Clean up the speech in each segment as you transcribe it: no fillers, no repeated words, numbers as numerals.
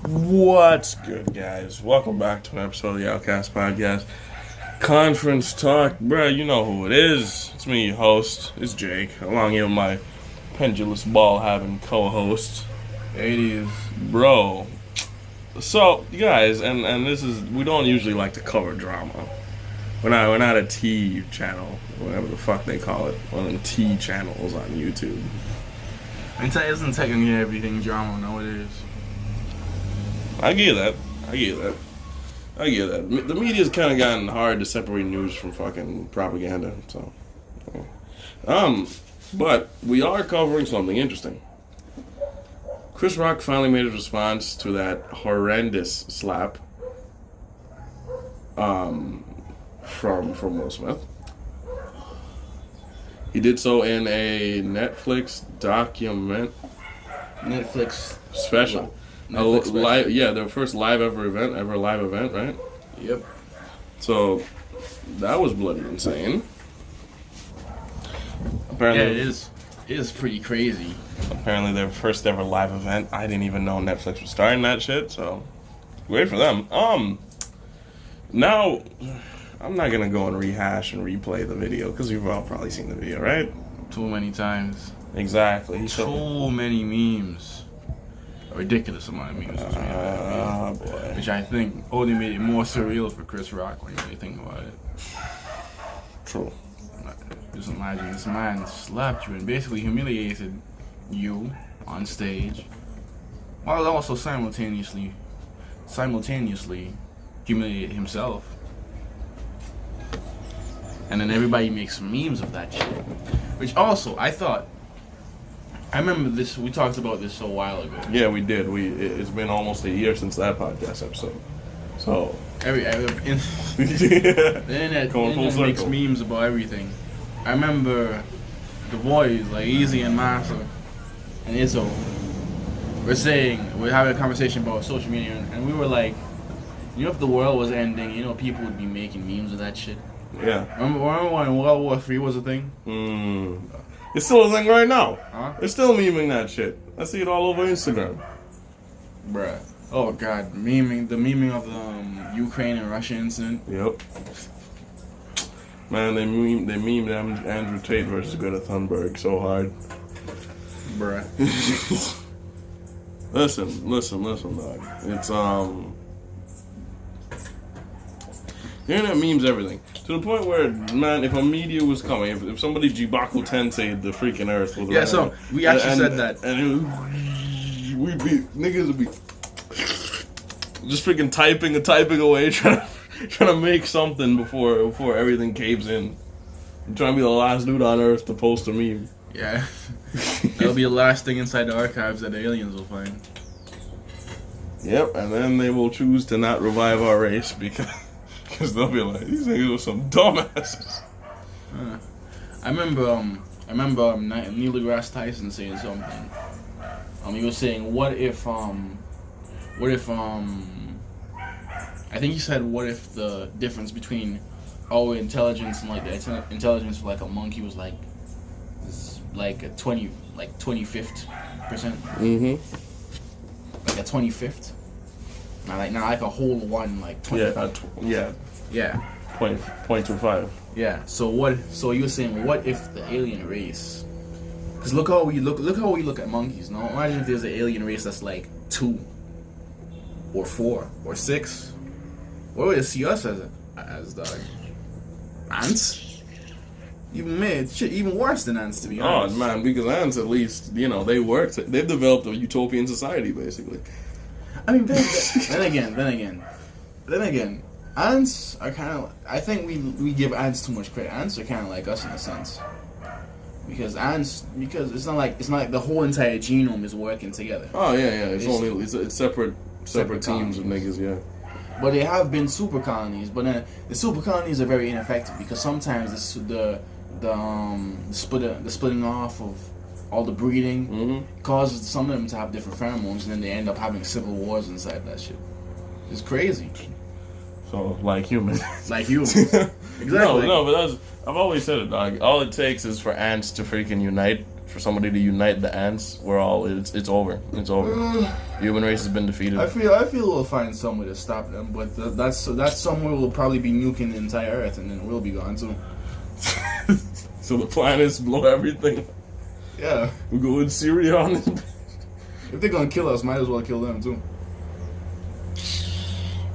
What's good, guys? Welcome back to an episode of the Outcast Podcast Conference Talk. Bruh, you know who it is. It's me, your host. It's Jake, along here with my pendulous ball-having co-host. It is. Bro. So, guys, and this is, we don't usually like to cover drama. We're not a T channel, whatever the fuck they call it. One of them T channels on YouTube. It isn't technically everything drama nowadays. I get that. The media's kind of gotten hard to separate news from fucking propaganda. So, but we are covering something interesting. Chris Rock finally made a response to that horrendous slap from Will Smith. He did so in a Netflix special. Their first live event, right? Yep. So that was bloody insane. Apparently, yeah, it is pretty crazy. Apparently, their first ever live event. I didn't even know Netflix was starting that shit. So great for them. Now I'm not gonna go and rehash and replay the video because you've all probably seen the video, right? Too many times. Exactly. So many memes. A ridiculous amount of memes was made, which I think only made it more surreal for Chris Rock when you really think about it. True. Just imagine this man slapped you and basically humiliated you on stage, while also simultaneously humiliated himself. And then everybody makes memes of that shit. Which also, I remember this, we talked about this a while ago. Yeah, we did. It's been almost a year since that podcast episode. So the internet makes memes about everything. I remember the boys like Easy and Massa and Izzo we're having a conversation about social media, and we were like, you know, if the world was ending, you know, people would be making memes of that shit. Yeah. Remember when World War III was a thing? It's still a thing right now. Huh? They're still memeing that shit. I see it all over Instagram. Bruh. Oh god, the memeing of the Ukraine and Russia incident. Yep. Man, they memed Andrew Tate versus Greta Thunberg so hard. Bruh. Listen, dog. It's the internet memes everything. To the point where, man, if a meteor was coming, if somebody Jibaku Tensei the freaking Earth was yeah, so we actually said that. And niggas would be just freaking typing away, trying to make something before everything caves in. I'm trying to be the last dude on Earth to post a meme. Yeah. That'll be the last thing inside the archives that the aliens will find. Yep, and then they will choose to not revive our race because they'll be like, these niggas were some dumbasses. I remember Neil deGrasse Tyson saying something. He was saying, what if I think he said, what if the difference between our intelligence and like the intelligence of like a monkey was like a 25th percent. Like a 25th. Not like a whole one, like 20. Yeah. 0.25. Yeah. So you were saying, what if the alien race? Because look how we look at monkeys. No, imagine if there's an alien race that's like 2, or 4, or 6. What would they see us as dog? Ants? Even worse than ants, to be honest. Oh man, because ants at least they've developed a utopian society basically. I mean, then again, ants are kind of. I think we give ants too much credit. Ants are kind of like us in a sense, because it's not like the whole entire genome is working together. Oh yeah. It's separate teams of niggas, yeah. But they have been super colonies, but then the super colonies are very ineffective because sometimes the splitting off of all the breeding causes some of them to have different pheromones, and then they end up having civil wars inside that shit. It's crazy. So, like humans. Exactly. No, but I've always said it, dog. All it takes is for ants to freaking unite for somebody to unite the ants, it's over. It's over. Human race has been defeated. I feel we'll find some way to stop them, but that somewhere will probably be nuking the entire Earth, and then we'll be gone too. So the plan is blow everything. Yeah. We'll go in Syria on this. If they're gonna kill us, might as well kill them too.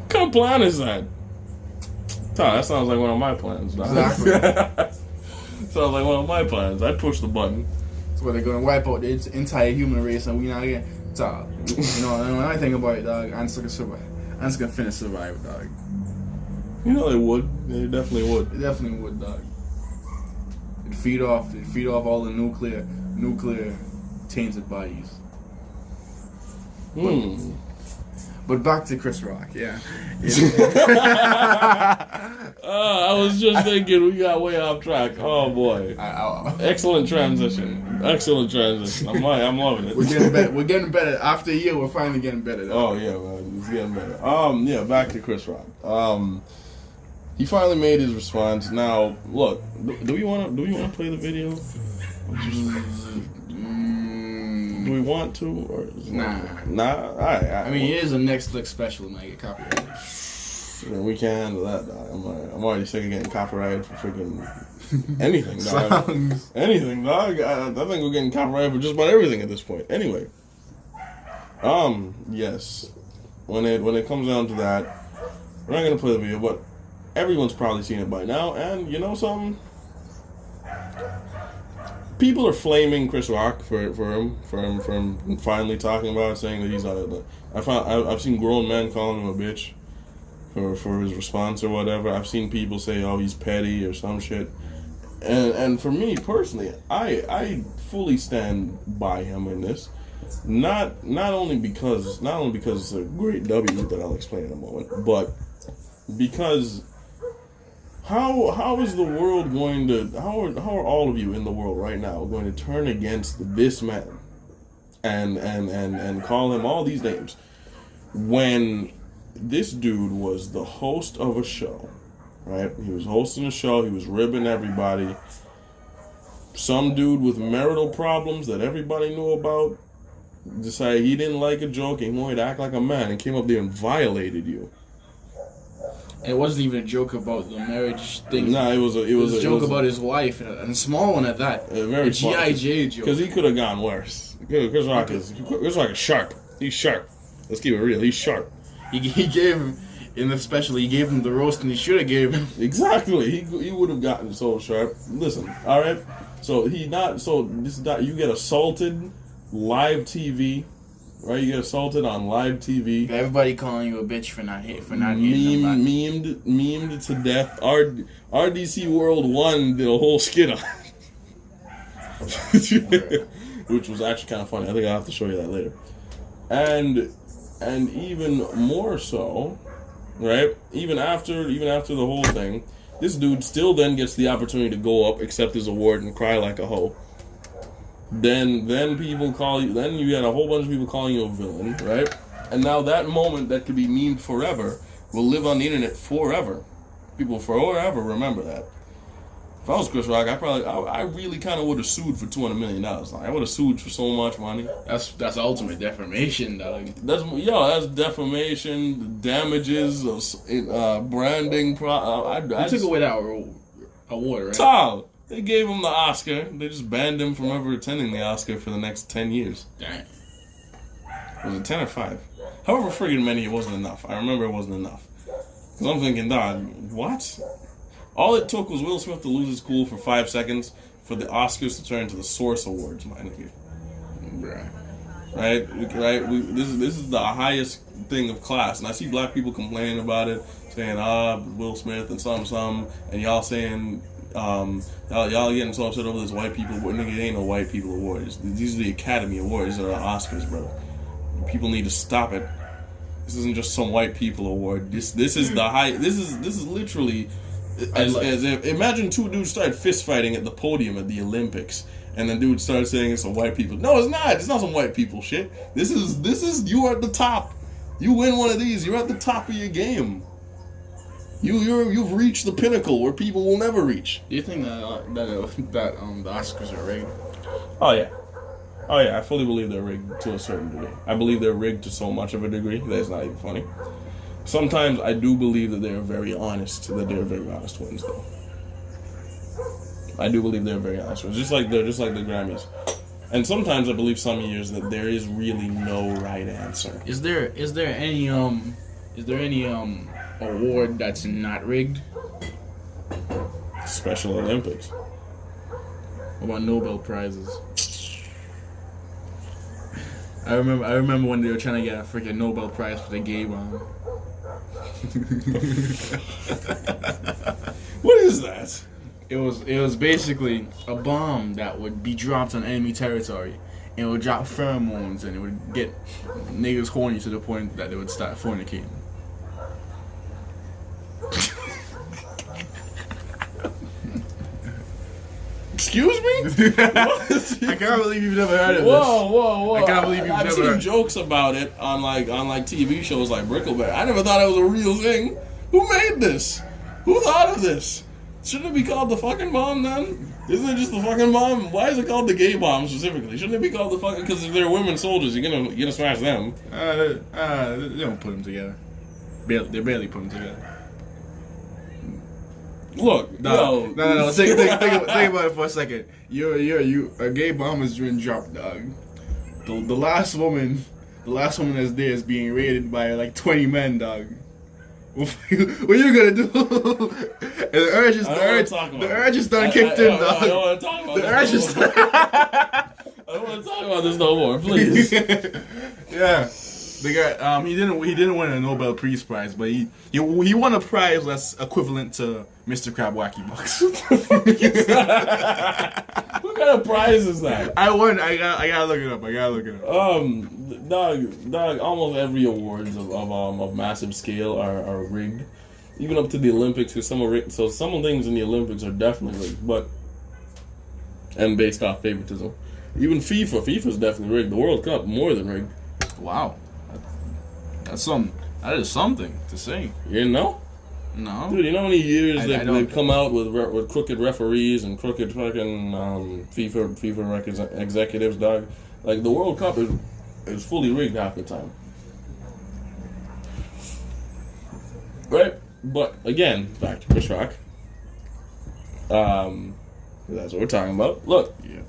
What kind of plan is that? That sounds like one of my plans. Exactly. Sounds like one of my plans. I'd push the button. That's where they're gonna wipe out the entire human race, and we not get. Dog. You know, and when I think about it, dog, ants gonna survive. Ants gonna finish survive, dog. You know they would. They definitely would. They definitely would, dog. It'd feed off all the nuclear tainted bodies. But back to Chris Rock, yeah. I was just thinking we got way off track. Oh boy! Excellent transition. I'm loving it. We're getting better. After a year, we're finally getting better. Though. Oh yeah, man, it's getting better. Yeah, back to Chris Rock. He finally made his response. Now, look, do we want to play the video? Do we want to? Or nah. All right. I mean, it is a Netflix special, and I get copyrighted. We can't handle that, dog. I'm already sick of getting copyrighted for freaking anything, dog. Songs. Anything, dog. I think we're getting copyrighted for just about everything at this point. Anyway, yes. When it comes down to that, we're not gonna play the video, but everyone's probably seen it by now. And you know something? People are flaming Chris Rock for him finally talking about it, saying that he's I've seen grown men calling him a bitch for his response or whatever. I've seen people say, oh, he's petty or some shit. And for me personally, I fully stand by him in this. Not only because it's a great W that I'll explain in a moment, but because how is the world going to how are all of you in the world right now going to turn against this man and call him all these names when this dude was the host of a show, right? He was hosting a show, he was ribbing everybody. Some dude with marital problems that everybody knew about decided he didn't like a joke and he wanted to act like a man and came up there and violated you. And it wasn't even a joke about the marriage thing. Nah, it was a joke about his wife, and a small one at that. A G.I. Jane joke. Because he could have gone worse. Chris Rock is sharp. He's sharp. Let's keep it real. He's sharp. He gave him, in the special, he gave him the roast and he should have gave him. Exactly. He would have gotten so sharp. Listen, all right? So you get assaulted live TV. Right, you get assaulted on live TV. Everybody calling you a bitch for not hitting him. Memed to death. RDC World 1 did a whole skit on it. Which was actually kind of funny. I think I'll have to show you that later. And even more so, right? Even after the whole thing, this dude still then gets the opportunity to go up, accept his award, and cry like a hoe. Then people call you. Then you get a whole bunch of people calling you a villain, right? And now that moment that could be memed forever will live on the internet forever. People forever remember that. If I was Chris Rock, I really kind of would have sued for $200 million. Like, I would have sued for so much money. That's ultimate defamation, dog. That's defamation, damages, branding. I took away that award, right? Tom. They gave him the Oscar. They just banned him from ever attending the Oscar for the next 10 years. Dang. Was it 10 or 5? However friggin' many, it wasn't enough. I remember it wasn't enough. Because I'm thinking, dog, what? All it took was Will Smith to lose his cool for 5 seconds for the Oscars to turn to the Source Awards, my nigga. Right? This is the highest thing of class. And I see black people complaining about it, saying, Will Smith and some, and y'all saying... y'all getting so upset over this white people award. Nigga, it ain't no white people awards. These are the Academy Awards. These are the Oscars, bro. People need to stop it. This isn't just some white people award. This is the high. This is literally as if imagine two dudes started fist fighting at the podium at the Olympics, and then dude started saying it's some white people. No, it's not. It's not some white people shit. This is you are at the top. You win one of these, you're at the top of your game. You've reached the pinnacle where people will never reach. Do you think that the Oscars are rigged? Oh yeah. Oh yeah, I fully believe they're rigged to a certain degree. I believe they're rigged to so much of a degree that it's not even funny. Sometimes I do believe that they're very honest twins, though. I do believe they're very honest twins, just like the Grammys. And sometimes I believe some years that there is really no right answer. Is there any award that's not rigged? Special Olympics. What about Nobel Prizes? I remember when they were trying to get a freaking Nobel Prize for the gay bomb. What is that? It was basically a bomb that would be dropped on enemy territory, and it would drop pheromones, and it would get niggas horny to the point that they would start fornicating. Excuse me? I can't believe you've never heard of this. Whoa. I can't believe I've seen jokes about it on like TV shows like Brickleberry. I never thought it was a real thing. Who made this? Who thought of this? Shouldn't it be called the fucking bomb then? Isn't it just the fucking bomb? Why is it called the gay bomb specifically? Shouldn't it be called the fucking? Because if they're women soldiers, you're gonna smash them. They don't put them together. They barely put them together. Look, no. Think about it for a second. A gay bomb is being dropped, dog. The last woman that's there is being raided by like 20 men, dog. What are you gonna do? And the urge is done kicked in, dog. I don't want to talk about the urge is done. I don't want to talk about this no more, please. Yeah. They got he didn't win a Nobel Peace Prize, but he won a prize that's equivalent to Mr. Crab Wacky Bucks. What kind of prize is that? I won. I gotta look it up. Dog. Almost every awards of massive scale are rigged, even up to the Olympics. Because some are rigged. So some things in the Olympics are definitely rigged, and based off favoritism. Even FIFA's definitely rigged. The World Cup more than rigged. Wow. That is something to say. You didn't know? No. Dude, you know how many years they've come out with crooked referees and crooked fucking FIFA executives, dog? Like, the World Cup is fully rigged half the time. Right? But, again, back to Chris Rock. That's what we're talking about. Look, yeah.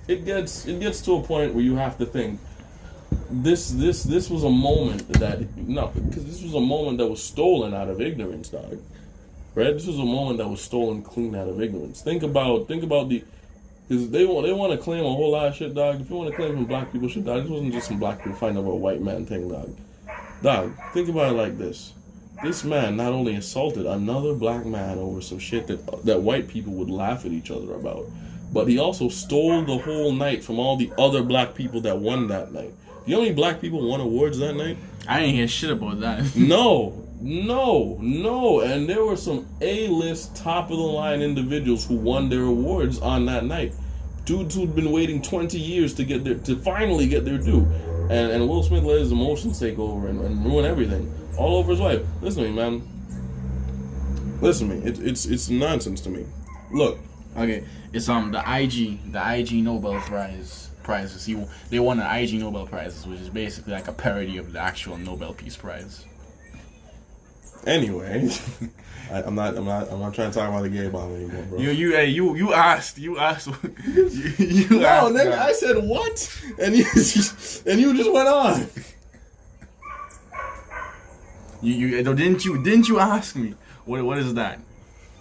It gets to a point where you have to think, This was a moment because this was a moment that was stolen out of ignorance, dog. Right? This was a moment that was stolen clean out of ignorance. Think about because they want to claim a whole lot of shit, dog. If you want to claim some black people shit, dog, this wasn't just some black people fighting over a white man thing, dog. Dog, think about it like this. This man not only assaulted another black man over some shit that white people would laugh at each other about, but he also stole the whole night from all the other black people that won that night. You know how many black people won awards that night? I didn't hear shit about that. No. And there were some A-list, top-of-the-line individuals who won their awards on that night. Dudes who'd been waiting 20 years to finally get their due. And Will Smith let his emotions take over and ruin everything. All over his wife. Listen to me, man. Listen to me. It's nonsense to me. Look. Okay, it's the IG Nobel prizes. They won the IG Nobel Prizes, which is basically like a parody of the actual Nobel Peace Prize. Anyway, I'm not trying to talk about the gay bomb anymore, bro. You asked. You no, asked. nigga, I said what, and you just went on. Didn't you ask me what is that?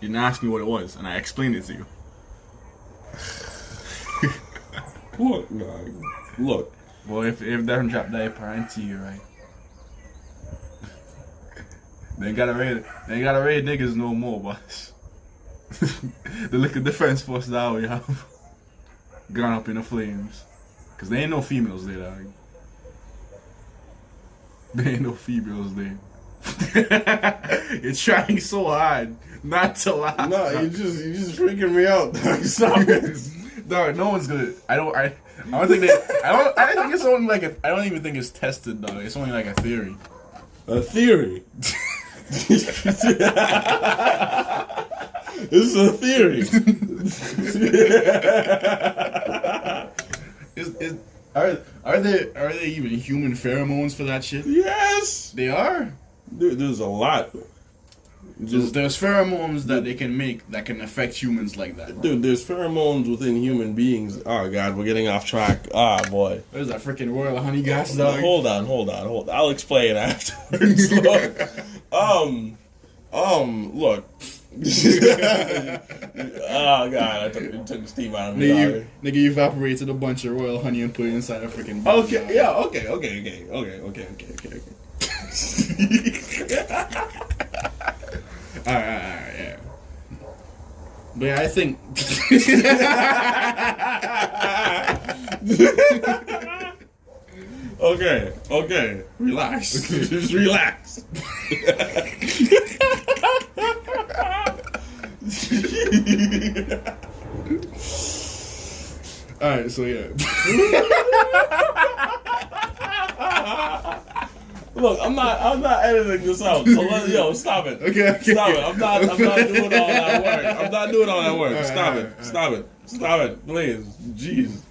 You didn't ask me what it was, and I explained it to you. Look. Well, if they don't drop that parent you, right? They ain't gotta raid niggas no more, boss. The liquor defense force that we have gone up in the flames. Cause there ain't no females there, dog. There ain't no females there. You're trying so hard not to laugh. No, you just freaking me out, dog. Stop it. Dog, no one's gonna. I don't think I don't even think it's tested, dog. It's only like a theory. A theory. This is a theory. Are there even human pheromones for that shit? Yes, They are. there's a lot. There's pheromones that they can make that can affect humans like that. Dude, there's pheromones within human beings. Oh God, we're getting off track. Ah, boy. There's that freaking royal honey gas, dog. Hold on. I'll explain afterwards. Look. Look. Oh God, I took the steam out of me. Nigga, you evaporated a bunch of royal honey and put it inside a freaking. Okay, yeah, okay. Alright, yeah. But yeah, I think. Okay. Relax. Just relax. Alright, so yeah. Look, I'm not editing this out. So stop it. Okay. Stop it. I'm not doing all that work. I'm not doing all that work. All right, Stop it, please. Jeez.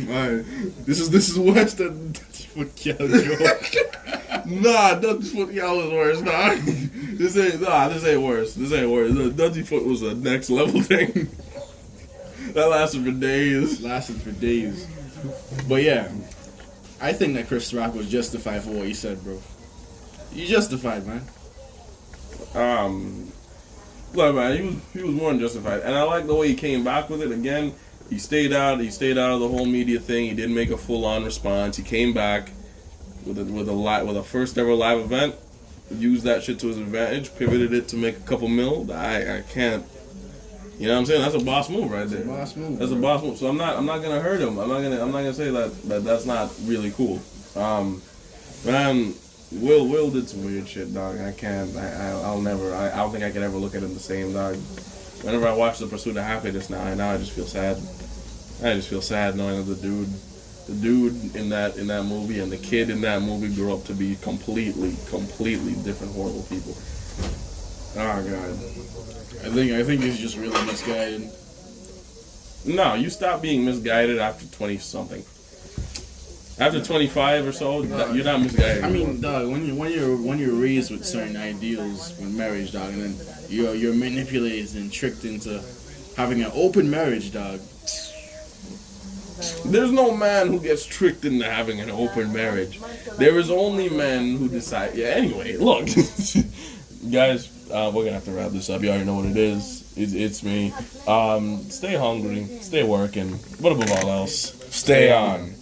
Alright. This is worse than foot kill joke. Nah, Dusty Foot y'all is worse. Nah, this ain't worse. The Dusty Foot was a next level thing. That lasted for days. But yeah, I think that Chris Rock was justified for what he said, bro. You justified, man. Look, man, he was more than justified, and I like the way he came back with it. Again, he stayed out of the whole media thing. He didn't make a full-on response. He came back with a first ever live event. Used that shit to his advantage. Pivoted it to make a couple mil. I can't. You know what I'm saying? That's a boss move right there. Boss move. That's a boss move. So I'm not gonna hurt him. I'm not gonna say that's not really cool. Man, Will did some weird shit, dog. I can't. I'll never. I don't think I can ever look at him the same, dog. Whenever I watch The Pursuit of Happiness now I just feel sad. I just feel sad knowing that the dude in that movie and the kid in that movie grew up to be completely different, horrible people. Oh God. I think he's just really misguided. No, you stop being misguided after 20-something. After 25 or so, you're not misguided. I mean, dog, when you're raised with certain ideals with marriage, dog, and then you're manipulated and tricked into having an open marriage, dog. There's no man who gets tricked into having an open marriage. There is only men who decide. Yeah. Anyway, look, guys. We're gonna have to wrap this up. You already know what it is. It's me. Stay hungry, stay working, but above all else, stay on.